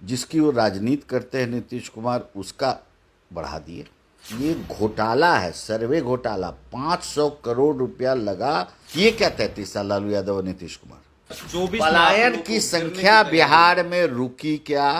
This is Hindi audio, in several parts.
जिसकी वो राजनीति करते हैं नीतीश कुमार, उसका बढ़ा दिए। ये घोटाला है, सर्वे घोटाला। 500 करोड़ रुपया लगा। ये क्या 33 साल लालू यादव और नीतीश कुमार? पलायन की संख्या बिहार में रुकी क्या?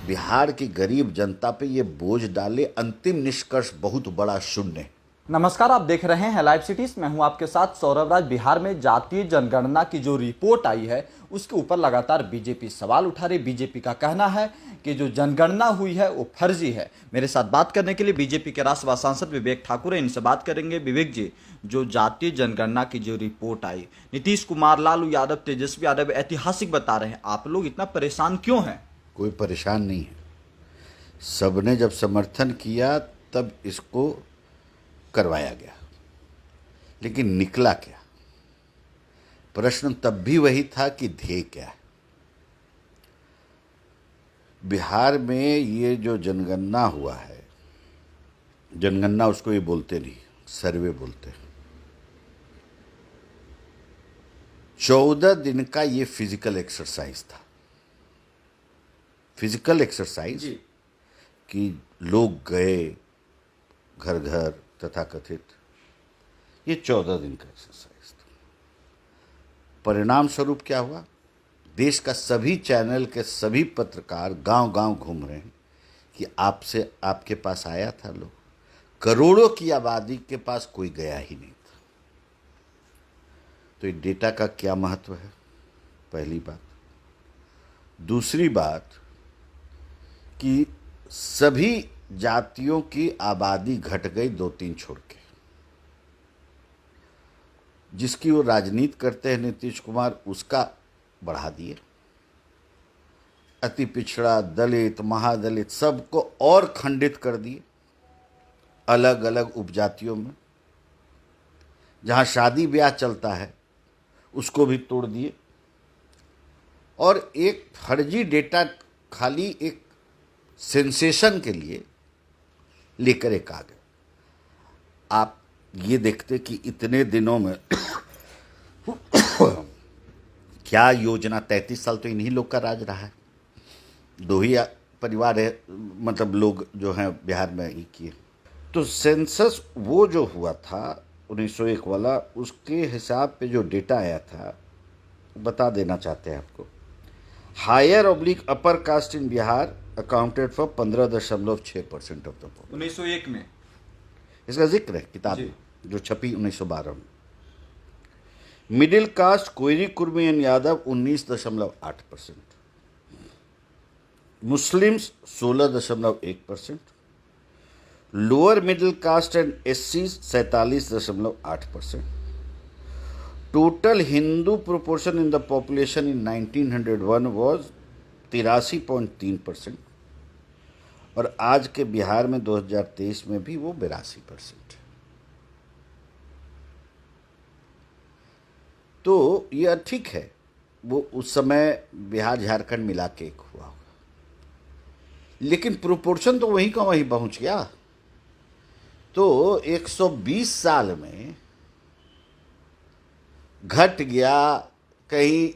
बिहार की गरीब जनता पे ये बोझ डाले। अंतिम निष्कर्ष बहुत बड़ा शून्य। नमस्कार, आप देख रहे हैं लाइव सिटीज। मैं हूं आपके साथ सौरभ राज। बिहार में जातीय जनगणना की जो रिपोर्ट आई है उसके ऊपर लगातार बीजेपी सवाल उठा रही। बीजेपी का कहना है कि जो जनगणना हुई है वो फर्जी है। मेरे साथ बात करने के लिए बीजेपी के राज्यसभा सांसद विवेक ठाकुर है। इनसे बात करेंगे। विवेक जी, जो जातीय जनगणना की जो रिपोर्ट आई, नीतीश कुमार, लालू यादव, तेजस्वी यादव ऐतिहासिक बता रहे हैं, आप लोग इतना परेशान क्यों हैं? कोई परेशान नहीं है। सबने जब समर्थन किया तब इसको करवाया गया, लेकिन निकला क्या? प्रश्न तब भी वही था कि ध्येय क्या है। बिहार में ये जो जनगणना हुआ है, जनगणना उसको ये बोलते नहीं, सर्वे बोलते हैं। 14 दिन का ये फिजिकल एक्सरसाइज था। फिजिकल एक्सरसाइज कि लोग गए घर घर, तथा कथित ये 14 दिन का एक्सरसाइज था। परिणाम स्वरूप क्या हुआ? देश का सभी चैनल के सभी पत्रकार गांव गांव घूम रहे हैं कि आपसे, आपके पास आया था लोग। करोड़ों की आबादी के पास कोई गया ही नहीं था। तो ये डेटा का क्या महत्व है? पहली बात। दूसरी बात कि सभी जातियों की आबादी घट गई 2-3 छोड़ के। जिसकी वो राजनीति करते हैं नीतीश कुमार, उसका बढ़ा दिए। अति पिछड़ा, दलित, महादलित सबको और खंडित कर दिए अलग अलग उपजातियों में। जहां शादी ब्याह चलता है उसको भी तोड़ दिए। और एक फर्जी डेटा खाली एक सेंसेशन के लिए लेकर एक आ गए। आप ये देखते कि इतने दिनों में क्या योजना, 33 साल तो इन्हीं लोग का राज रहा है। 2 ही परिवार है, मतलब लोग जो हैं बिहार में ही किए। तो सेंसस वो जो हुआ था 1901 वाला, उसके हिसाब पे जो डेटा आया था बता देना चाहते हैं आपको। Higher oblique upper caste in Bihar accounted for 15.6% of the population. 1901 में इसका जिक्र है किताब में जो छपी 1912 में। Middle caste Koeri, Kurmi and Yadav 19.8%, Muslims 16.1%, lower middle caste and SC 47.8%। Total Hindu proportion in the population in 1901 was 83.3%, और आज के बिहार में 2023 में भी वो 82%। तो ये ठीक है, वो उस समय बिहार झारखंड मिला के एक हुआ होगा, लेकिन प्रोपोर्शन तो वहीं का वहीं पहुंच गया। तो 120 साल में घट गया, कहीं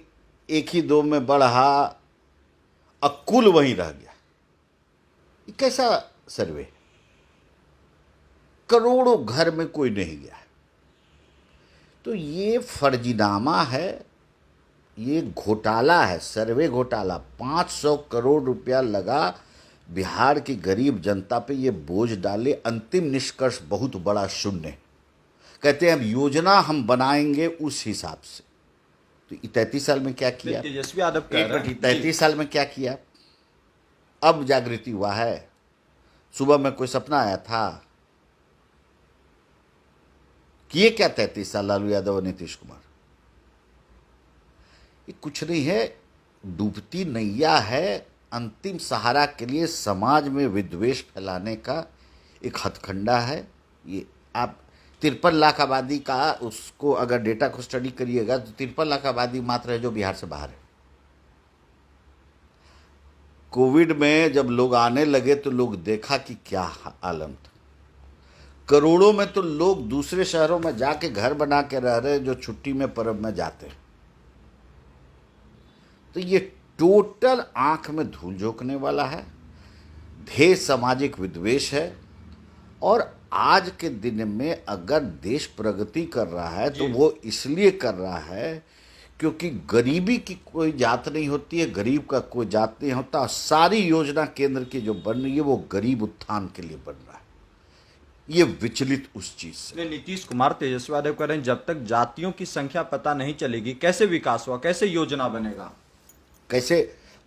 1 ही 2 में बढ़ा, अब कुल वहीं रह गया। ये कैसा सर्वे? करोड़ों घर में कोई नहीं गया है। तो ये फर्जीनामा है, ये घोटाला है, सर्वे घोटाला। 500 करोड़ रुपया लगा, बिहार की गरीब जनता पे ये बोझ डाले। अंतिम निष्कर्ष बहुत बड़ा शून्य। कहते हैं अब योजना हम बनाएंगे उस हिसाब से। तो 33 साल में क्या किया? तेजस्वी यादव कह रहे हैं 33 साल में क्या किया? अब जागृति हुआ है। सुबह में कोई सपना आया था कि ये क्या 33 साल लालू यादव और नीतीश कुमार? ये कुछ नहीं है, डूबती नैया है। अंतिम सहारा के लिए समाज में विद्वेष फैलाने का एक हथकंडा है ये। आप 53 लाख आबादी का, उसको अगर डेटा को स्टडी करिएगा तो 53 लाख आबादी मात्र है जो बिहार से बाहर है। कोविड में जब लोग आने लगे तो लोग देखा कि क्या आलम था। करोड़ों में तो लोग दूसरे शहरों में जाके घर बना के रह रहे जो छुट्टी में पर्व में जाते हैं। तो ये टोटल आंख में धूल झोंकने वाला है, ढेर सामाजिक विद्वेष है। और आज के दिन में अगर देश प्रगति कर रहा है तो वो इसलिए कर रहा है क्योंकि गरीबी की कोई जात नहीं होती है, गरीब का कोई जात नहीं होता। सारी योजना केंद्र की जो बन रही है वो गरीब उत्थान के लिए बन रहा है। ये विचलित उस चीज से। नीतीश कुमार तेजस्वी यादव कह रहे हैं जब तक जातियों की संख्या पता नहीं चलेगी कैसे विकास हुआ, कैसे योजना बनेगा। कैसे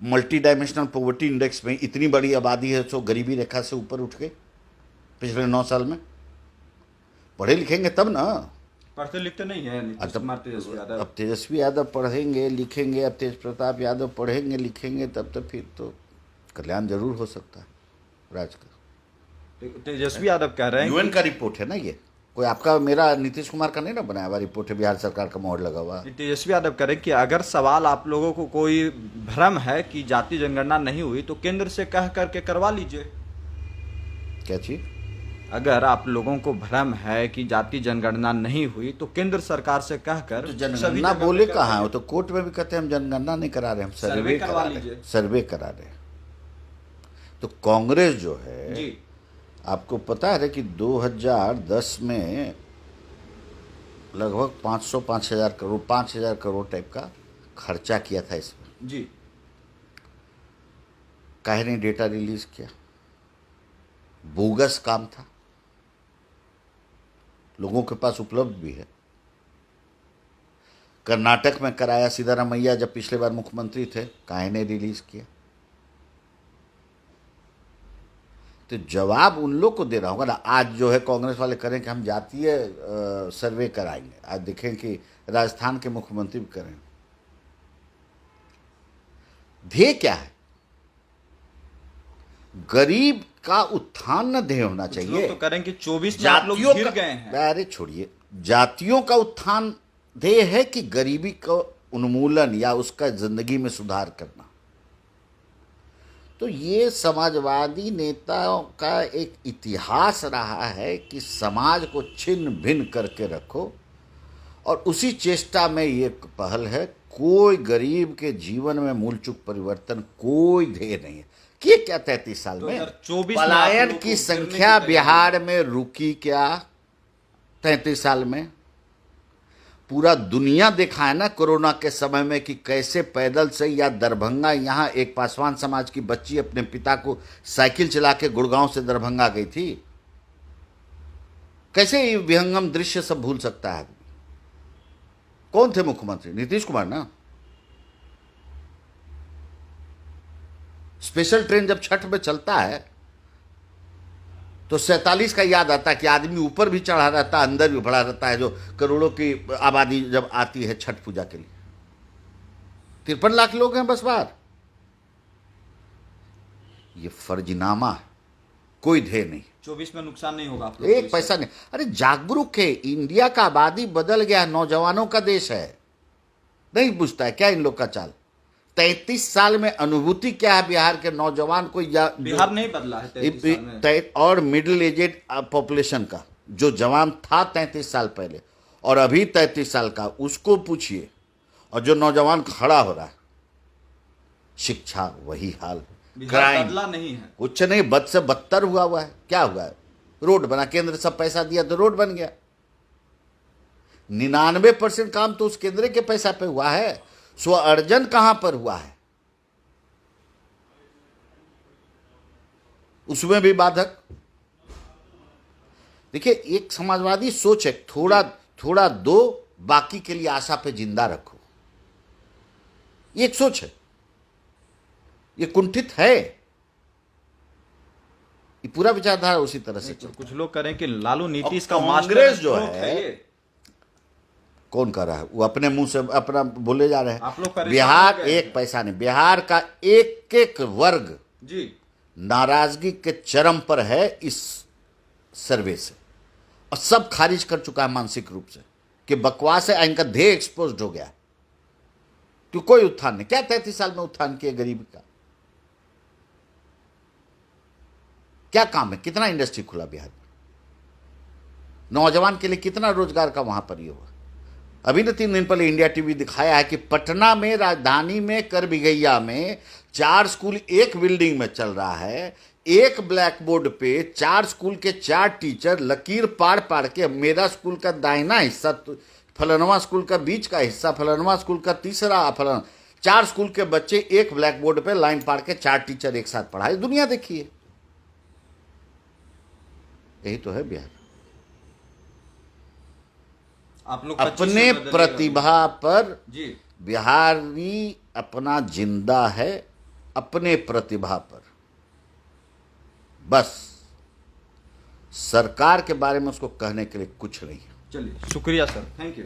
मल्टी डायमेंशनल पॉवर्टी इंडेक्स में इतनी बड़ी आबादी है तो गरीबी रेखा से ऊपर उठ गई पिछले 9 साल में। पढ़े लिखेंगे तब ना। पढ़ते लिखते नहीं है नीतीश कुमार तेजस्वी यादव। अब तेजस्वी यादव पढ़ेंगे लिखेंगे, अब तेज प्रताप यादव पढ़ेंगे लिखेंगे, तब तो फिर तो कल्याण जरूर हो सकता है राज्य का। तेजस्वी यादव कह रहे हैं यूएन का रिपोर्ट है ना, ये कोई आपका मेरा नीतीश कुमार का नहीं ना बनाया हुआ रिपोर्ट है, बिहार सरकार का मोहर लगा हुआ। तेजस्वी यादव कह रहे हैं कि अगर सवाल आप लोगों को कोई भ्रम है कि जाति जनगणना नहीं हुई तो केंद्र से कह करके करवा लीजिए। क्या चीज? अगर आप लोगों को भ्रम है कि जाति जनगणना नहीं हुई तो केंद्र सरकार से कहकर तो जनगणना बोले कहाँ है? वो तो कोर्ट में भी कहते हैं हम जनगणना नहीं करा रहे, हम सर्वे करा रहे, सर्वे करा रहे। तो कांग्रेस जो है जी, आपको पता है कि 2010 में लगभग 5,000 करोड़ 5,000 करोड़ टाइप का खर्चा किया था इसमें। जी, काहे ने डेटा रिलीज किया? बोगस काम था, लोगों के पास उपलब्ध भी है। कर्नाटक में कराया सिद्धारमैया जब पिछले बार मुख्यमंत्री थे, काहे ने रिलीज किया? तो जवाब उन लोग को देना होगा ना। आज जो है कांग्रेस वाले करें कि हम जातीय सर्वे कराएंगे, आज देखें कि राजस्थान के मुख्यमंत्री भी करें। ध्येय क्या है? गरीब का उत्थान न ध्येय होना चाहिए। लोग तो करें कि 24 में आप लोग गिर गए हैं। अरे छोड़िए, जातियों का उत्थान ध्येय है कि गरीबी का उन्मूलन या उसका जिंदगी में सुधार करना। तो ये समाजवादी नेताओं का एक इतिहास रहा है कि समाज को छिन्न भिन्न करके रखो, और उसी चेष्टा में ये पहल है। कोई गरीब के जीवन में मूलचूक परिवर्तन कोई ध्येय नहीं है। कि क्या 33 साल में 2024 पलायन की संख्या बिहार में रुकी क्या? 33 साल में पूरा दुनिया देखा है ना कोरोना के समय में कि कैसे पैदल से या दरभंगा, यहाँ एक पासवान समाज की बच्ची अपने पिता को साइकिल चला के गुड़गांव से दरभंगा गई थी। कैसे ये विहंगम दृश्य सब भूल सकता है? कौन थे मुख्यमंत्री? नीतीश कुमार ना। स्पेशल ट्रेन जब छठ में चलता है तो 47 का याद आता है कि आदमी ऊपर भी चढ़ा रहता है, अंदर भी भरा रहता है। जो करोड़ों की आबादी जब आती है छठ पूजा के लिए, 53 लाख लोग हैं बस बाहर। ये फर्जीनामा है, कोई ध्येय नहीं। 24 में नुकसान नहीं होगा आप लोग एक पैसा नहीं। अरे जागरूक है, इंडिया का आबादी बदल गया, नौजवानों का देश है। नहीं पूछता है क्या इन लोग का चाल? 33 साल में अनुभूति क्या है बिहार के नौजवान को? या बिहार नहीं बदला है 33 साल में। और मिडिल एजेड पॉपुलेशन का जो जवान था 33 साल पहले और अभी 33 साल का, उसको पूछिए। और जो नौजवान खड़ा हो रहा है, शिक्षा वही हाल, क्राइम बदला नहीं है, कुछ नहीं, बद से बदतर हुआ है। क्या हुआ है? रोड बना, केंद्र सब पैसा दिया तो रोड बन गया। 99% काम तो उस केंद्र के पैसा पे हुआ है। स्व अर्जन कहां पर हुआ है? उसमें भी बाधक। देखिए, एक समाजवादी सोच है, थोड़ा थोड़ा दो, बाकी के लिए आशा पे जिंदा रखो। ये एक सोच है, ये कुंठित है। ये पूरा विचारधारा उसी तरह से चलता है। कुछ लोग करें कि लालू नीतीश का कांग्रेस जो मास्टर है, कौन कर रहा है? वो अपने मुंह से अपना बोले जा रहे आप लोग हैं। परेशान बिहार हो गए एक पैसा नहीं, बिहार का एक एक वर्ग जी नाराजगी के चरम पर है इस सर्वे से, और सब खारिज कर चुका है मानसिक रूप से कि बकवास है। इनका ध्येय एक्सपोज्ड हो गया कि कोई उत्थान नहीं। क्या 33 साल में उत्थान किया गरीबी का? क्या काम है? कितना इंडस्ट्री खुला बिहार में? नौजवान के लिए कितना रोजगार का वहां पर ये हुआ? अभी न 3 दिन पहले इंडिया टीवी दिखाया है कि पटना में, राजधानी में, करबिगैया में 4 स्कूल एक बिल्डिंग में चल रहा है। एक ब्लैक बोर्ड पे 4 स्कूल के 4 टीचर लकीर पाड़ पाड़ के, मेरा स्कूल का दाहिना हिस्सा, फलनवा स्कूल का बीच का हिस्सा, फलनवा स्कूल का तीसरा, 4 स्कूल के बच्चे एक ब्लैक बोर्ड पे लाइन पाड़ के 4 टीचर एक साथ पढ़ाए। दुनिया देखिए, यही तो है बिहार। आप लोग अपने प्रतिभा पर जी बिहारी अपना जिंदा है, अपने प्रतिभा पर। बस सरकार के बारे में उसको कहने के लिए कुछ नहीं है। चलिए, शुक्रिया सर, थैंक यू।